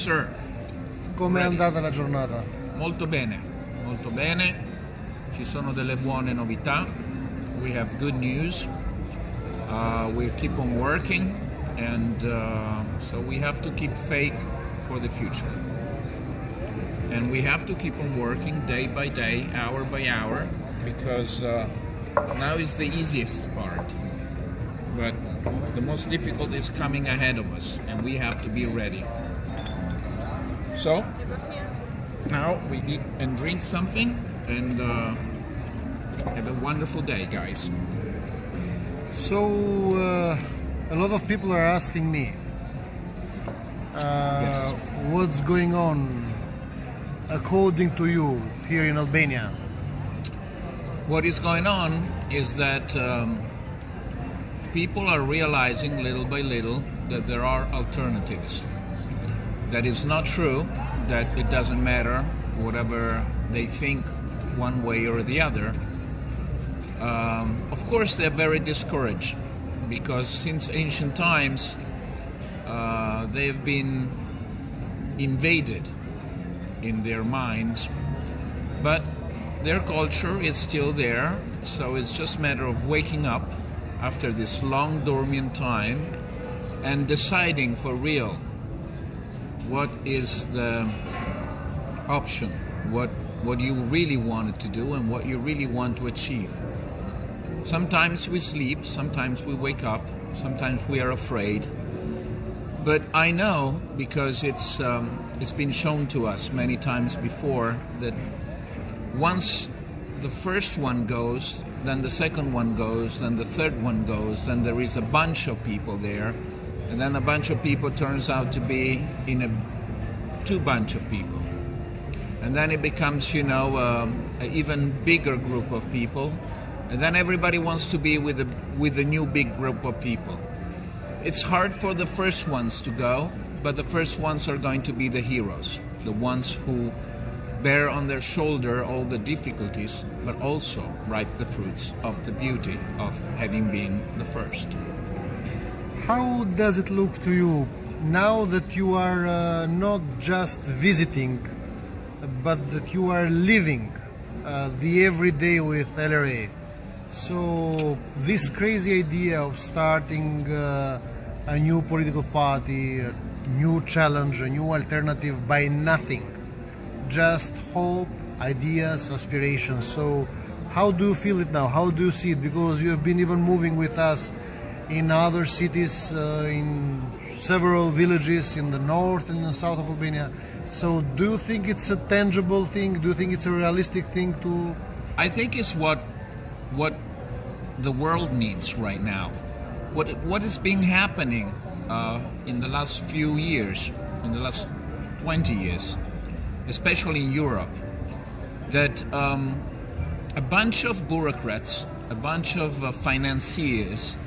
sir. Come è andata la giornata? Molto bene, molto bene. Ci sono delle buone novità. We have good news. We keep on working, and so we have to keep faith for the future. And we have to keep on working day by day, hour by hour, because now is the easiest part. But the most difficult is coming ahead of us, and we have to be ready. So, now we eat and drink something, and have a wonderful day, guys. So, a lot of people are asking me, Yes. what's going on according to you here in Albania? What is going on is that people are realizing little by little that there are alternatives. That it's not true that it doesn't matter whatever they think one way or the other. Of course, they're very discouraged because since ancient times they have been invaded in their minds, but their culture is still there, so it's just a matter of waking up after this long dormant time and deciding for real what is the option, what you really wanted to do and what you really want to achieve. Sometimes we sleep, sometimes we wake up, sometimes we are afraid. But I know, because it's been shown to us many times before, that once the first one goes, then the second one goes, then the third one goes, then there is a bunch of people there, and then a bunch of people turns out to be in two bunch of people. And then it becomes, an even bigger group of people, and then everybody wants to be with a new big group of people. It's hard for the first ones to go, but the first ones are going to be the heroes, the ones who bear on their shoulder all the difficulties, but also reap the fruits of the beauty of having been the first. How does it look to you now that you are not just visiting, but that you are living the everyday with LRA? So this crazy idea of starting a new political party, a new challenge, a new alternative by nothing, just hope, ideas, aspirations. So how do you feel it now? How do you see it? Because you have been even moving with us in other cities, in several villages in the north and the south of Albania. So do you think it's a tangible thing? Do you think it's a realistic thing to... I think it's what the world needs right now. What has been happening in the last few years, in the last 20 years, especially in Europe, that a bunch of bureaucrats, a bunch of financiers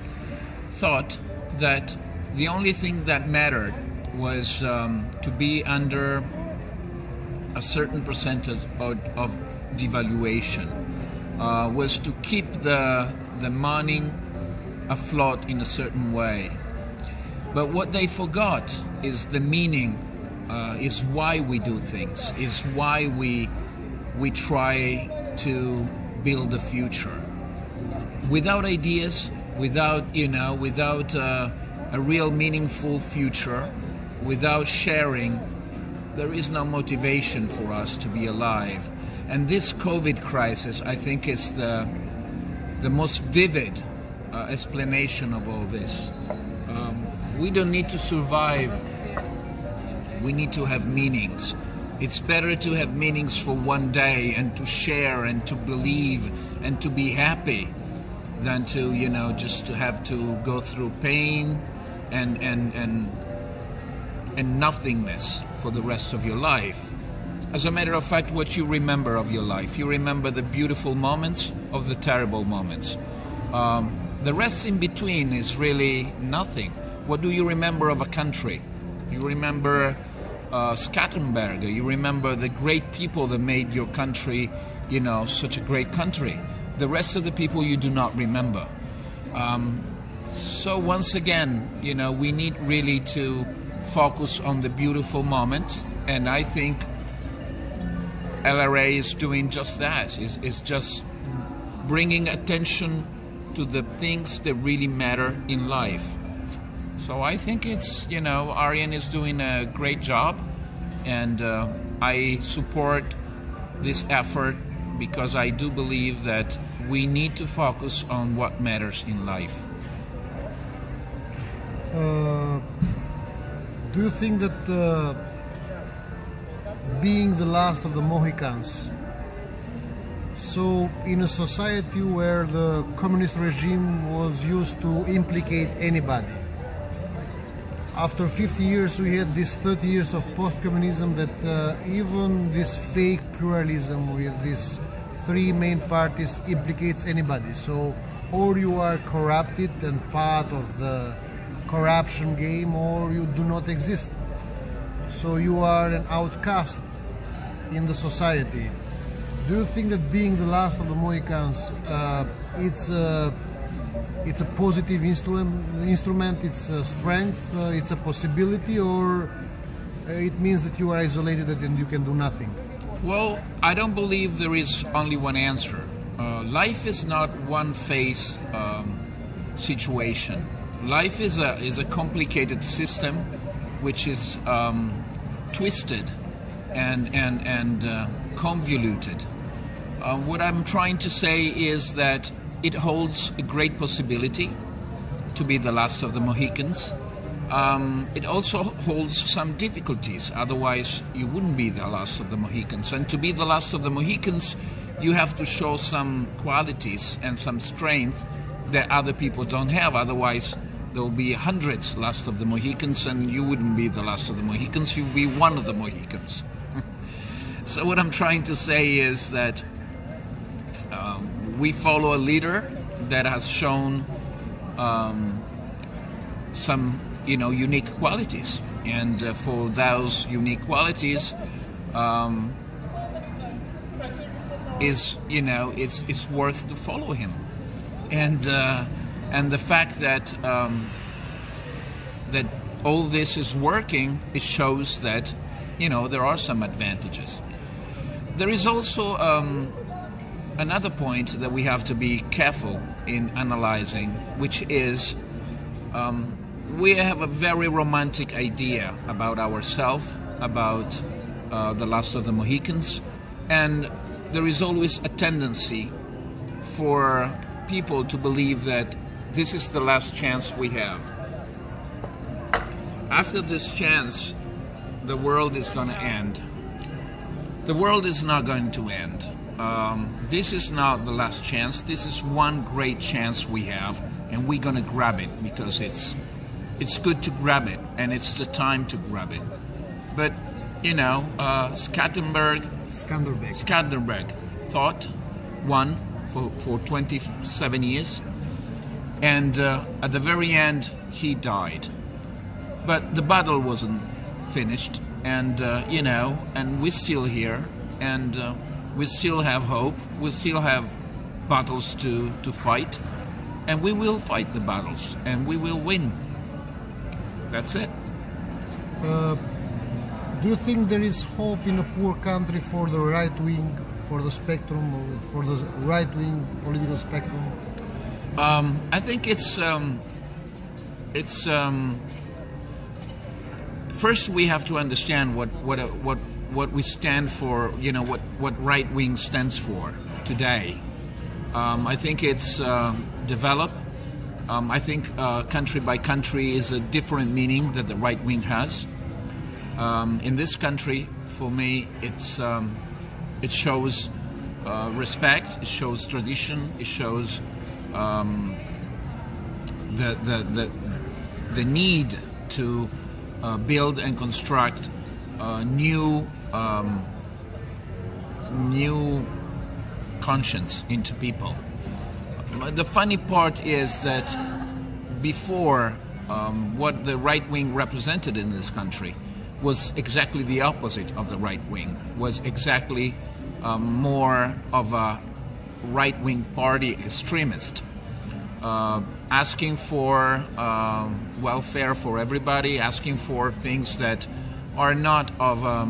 thought that the only thing that mattered was to be under a certain percentage of devaluation, was to keep the money afloat in a certain way. But what they forgot is the meaning, is why we do things, is why we try to build a future. Without ideas, without a real meaningful future, without sharing, there is no motivation for us to be alive. And this COVID crisis, I think, is the most vivid explanation of all this. We don't need to survive. We need to have meanings. It's better to have meanings for one day and to share and to believe and to be happy than to, just to have to go through pain and nothingness for the rest of your life. As a matter of fact, what you remember of your life, you remember the beautiful moments of the terrible moments. The rest in between is really nothing. What do you remember of a country? You remember Scattenberg. You remember the great people that made your country, such a great country. The rest of the people you do not remember. So once again, we need really to focus on the beautiful moments, and I think LRA is doing just that. Is just bringing attention to the things that really matter in life. So I think it's, Arian is doing a great job, and I support this effort because I do believe that we need to focus on what matters in life. Do you think that being the last of the Mohicans, so in a society where the communist regime was used to implicate anybody, after 50 years we had this 30 years of post-communism, that even this fake pluralism with these three main parties implicates anybody. So or you are corrupted and part of the corruption game, or you do not exist. So you are an outcast in the society. Do you think that being the last of the Mohicans, it's a positive instrument, it's a strength, it's a possibility, or it means that you are isolated and you can do nothing? Well, I don't believe there is only one answer. Life is not one phase situation. Life is a complicated system which is twisted and convoluted. What I'm trying to say is that it holds a great possibility to be the last of the Mohicans. It also holds some difficulties, otherwise you wouldn't be the last of the Mohicans. And to be the last of the Mohicans, you have to show some qualities and some strength that other people don't have. Otherwise, there will be hundreds last of the Mohicans, and you wouldn't be the last of the Mohicans, you'd be one of the Mohicans. So what I'm trying to say is that we follow a leader that has shown some unique qualities, and for those unique qualities it's worth to follow him, and the fact that that all this is working, it shows that there are some advantages. There is also another point that we have to be careful in analyzing, which is we have a very romantic idea about ourselves, about the last of the Mohicans, and there is always a tendency for people to believe that this is the last chance we have. After this chance, the world is going to end. The world is not going to end. This is not the last chance. This is one great chance we have, and we're going to grab it because it's good to grab it, and it's the time to grab it. But Skanderbeg thought one for 27 years, and at the very end he died. But the battle wasn't finished, and and we're still here, and we still have hope. We still have battles to fight, and we will fight the battles, and we will win. That's it. Do you think there is hope in a poor country for the right wing, for the spectrum, for the right wing political spectrum? I think it's first we have to understand what we stand for. What right wing stands for today. I think it's develop. I think country by country is a different meaning that the right wing has. In this country, for me, it shows respect, it shows tradition, it shows the need to build and construct new conscience into people. The funny part is that before, what the right wing represented in this country was exactly the opposite of the right wing, was exactly more of a right wing party extremist. asking for welfare for everybody, asking for things that are not of a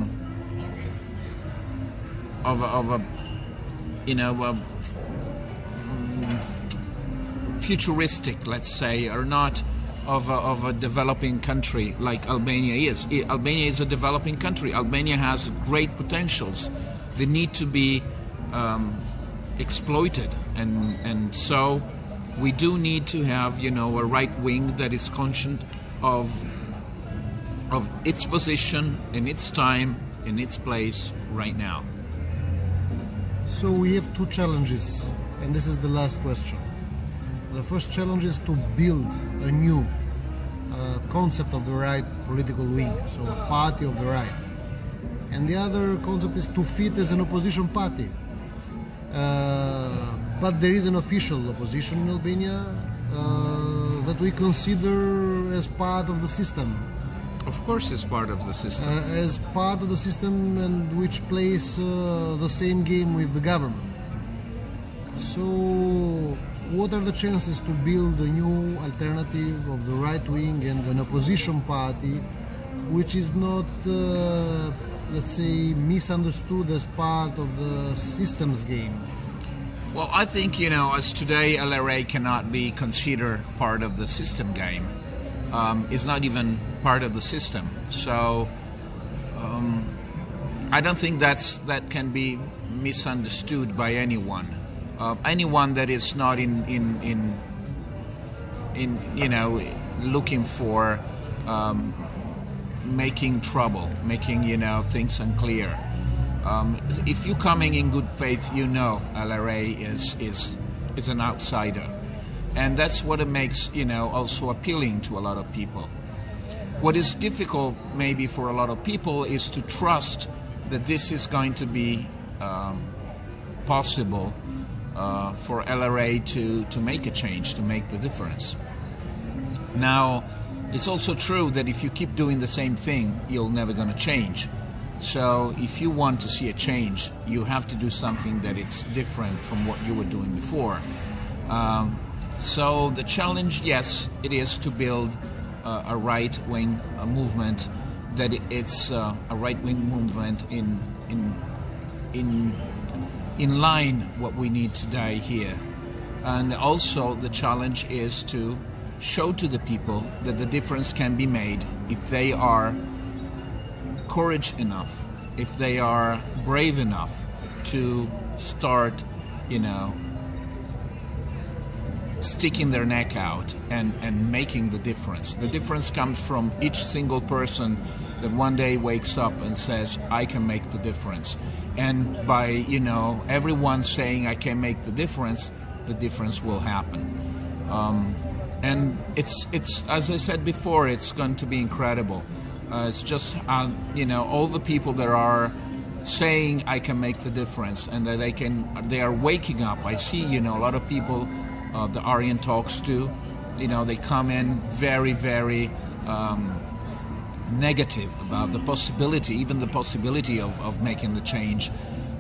futuristic, let's say, or not of a developing country like Albania is. Albania is a developing country. Albania has great potentials. They need to be exploited, and so we do need to have, a right wing that is conscious of its position, in its time, in its place right now. So we have two challenges, and this is the last question. The first challenge is to build a new concept of the right political wing, so a party of the right. And the other concept is to fit as an opposition party. But there is an official opposition in Albania that we consider as part of the system. Of course, it's part of the system. As part of the system, and which plays the same game with the government. So, what are the chances to build a new alternative of the right wing and an opposition party, which is not, let's say, misunderstood as part of the system's game? Well, I think, as today, LRA cannot be considered part of the system game. It's not even part of the system. So I don't think that can be misunderstood by anyone. Anyone that is not in looking for making trouble, making things unclear. If you're coming in good faith, LRA is an outsider, and that's what it makes also appealing to a lot of people. What is difficult maybe for a lot of people is to trust that this is going to be possible for LRA to make a change, to make the difference. Now, it's also true that if you keep doing the same thing, you're never going to change. So if you want to see a change, you have to do something that is different from what you were doing before. So the challenge, yes, it is to build a right-wing movement, that it's a right-wing movement in line what we need today here. And also the challenge is to show to the people that the difference can be made if they are courage enough, if they are brave enough to start, sticking their neck out and making the difference. The difference comes from each single person that one day wakes up and says, I can make the difference. And by, everyone saying I can make the difference will happen. And it's as I said before, it's going to be incredible. It's just, all the people that are saying I can make the difference, and that they are waking up. I see, a lot of people the Arian talks to, they come in very, very negative about the possibility, even the possibility of making the change.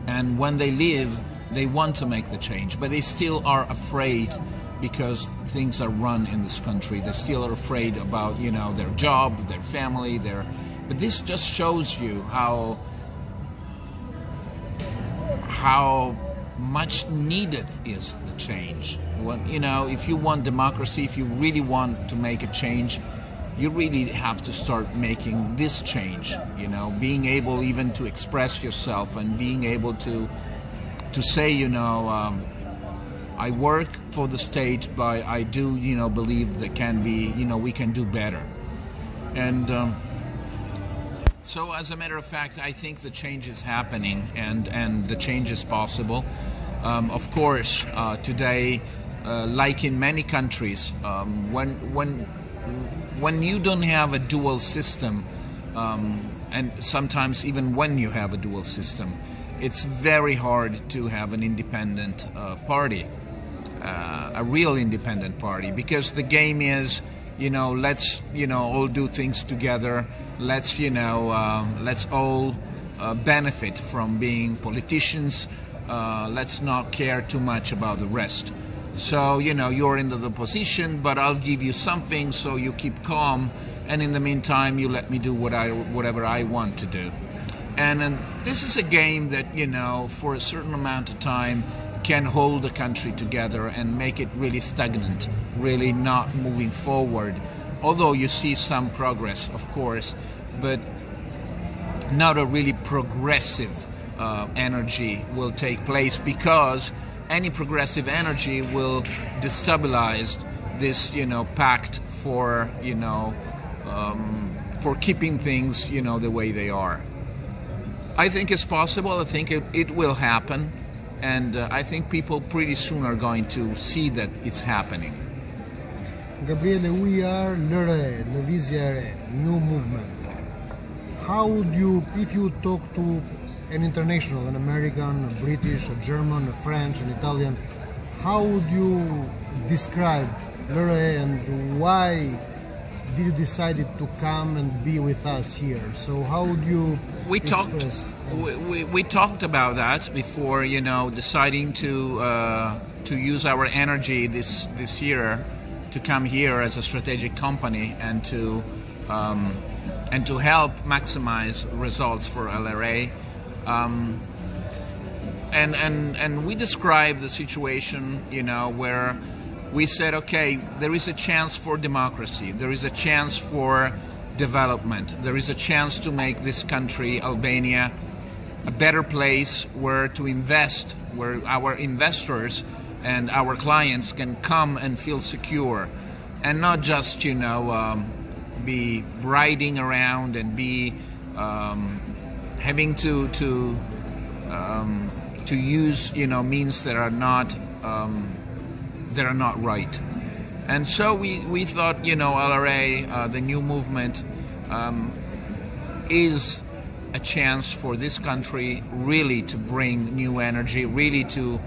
And when they leave, they want to make the change, but they still are afraid because things are run in this country. They still are afraid about, their job, their family, but this just shows you how much needed is the change. If you want democracy, if you really want to make a change, you really have to start making this change, being able even to express yourself and being able to say, I work for the state, but I do, believe that can be, we can do better. And so as a matter of fact, I think the change is happening, and the change is possible. Of course, today, like in many countries, when you don't have a dual system, and sometimes even when you have a dual system, it's very hard to have an independent party, a real independent party, because the game is, let's, all do things together. Let's, let's all benefit from being politicians. Let's not care too much about the rest. So, you're in the position, but I'll give you something so you keep calm, and in the meantime, you let me do whatever I want to do. And this is a game that, for a certain amount of time can hold the country together and make it really stagnant, really not moving forward. Although you see some progress, of course, but not a really progressive energy will take place, because any progressive energy will destabilize this, pact for, for keeping things, the way they are. I think it's possible. I think it will happen, and I think people pretty soon are going to see that it's happening. Gabriele, we are l'Ere, le Visiere, new movement. How would you, if you talk to an international, an American, a British, a German, a French, an Italian, how would you describe l'Ere and why did you decide to come and be with us here? So how would you express? We talked about that before, deciding to use our energy this year to come here as a strategic company and to help maximize results for LRA. And we described the situation, where we said, okay, there is a chance for democracy, there is a chance for development, there is a chance to make this country, Albania, a better place where to invest, where our investors and our clients can come and feel secure, and not just, be riding around and be having to use, means that are not right. And so we thought, LRA, the new movement, is a chance for this country really to bring new energy, really to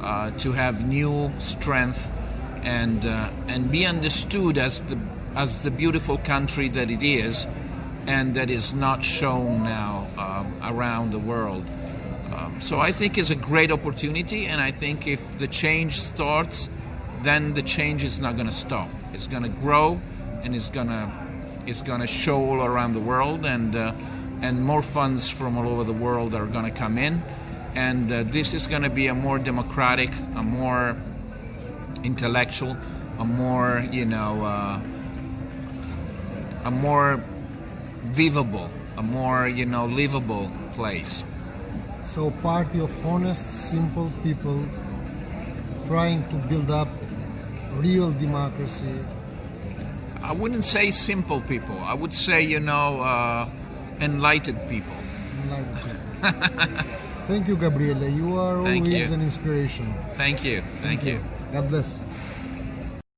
have new strength, and be understood as the beautiful country that it is, and that is not shown now around the world. So I think it's a great opportunity, and I think if the change starts, then the change is not going to stop. It's going to grow, and it's going to show all around the world, and more funds from all over the world are going to come in, and this is going to be a more democratic, a more intellectual, a more a more vivable, a more livable place. So, party of honest, simple people trying to build up real democracy. I wouldn't say simple people. I would say, enlightened people. Enlightened people. Thank you, Gabriele. You are always an inspiration. Thank you. Thank you. God bless.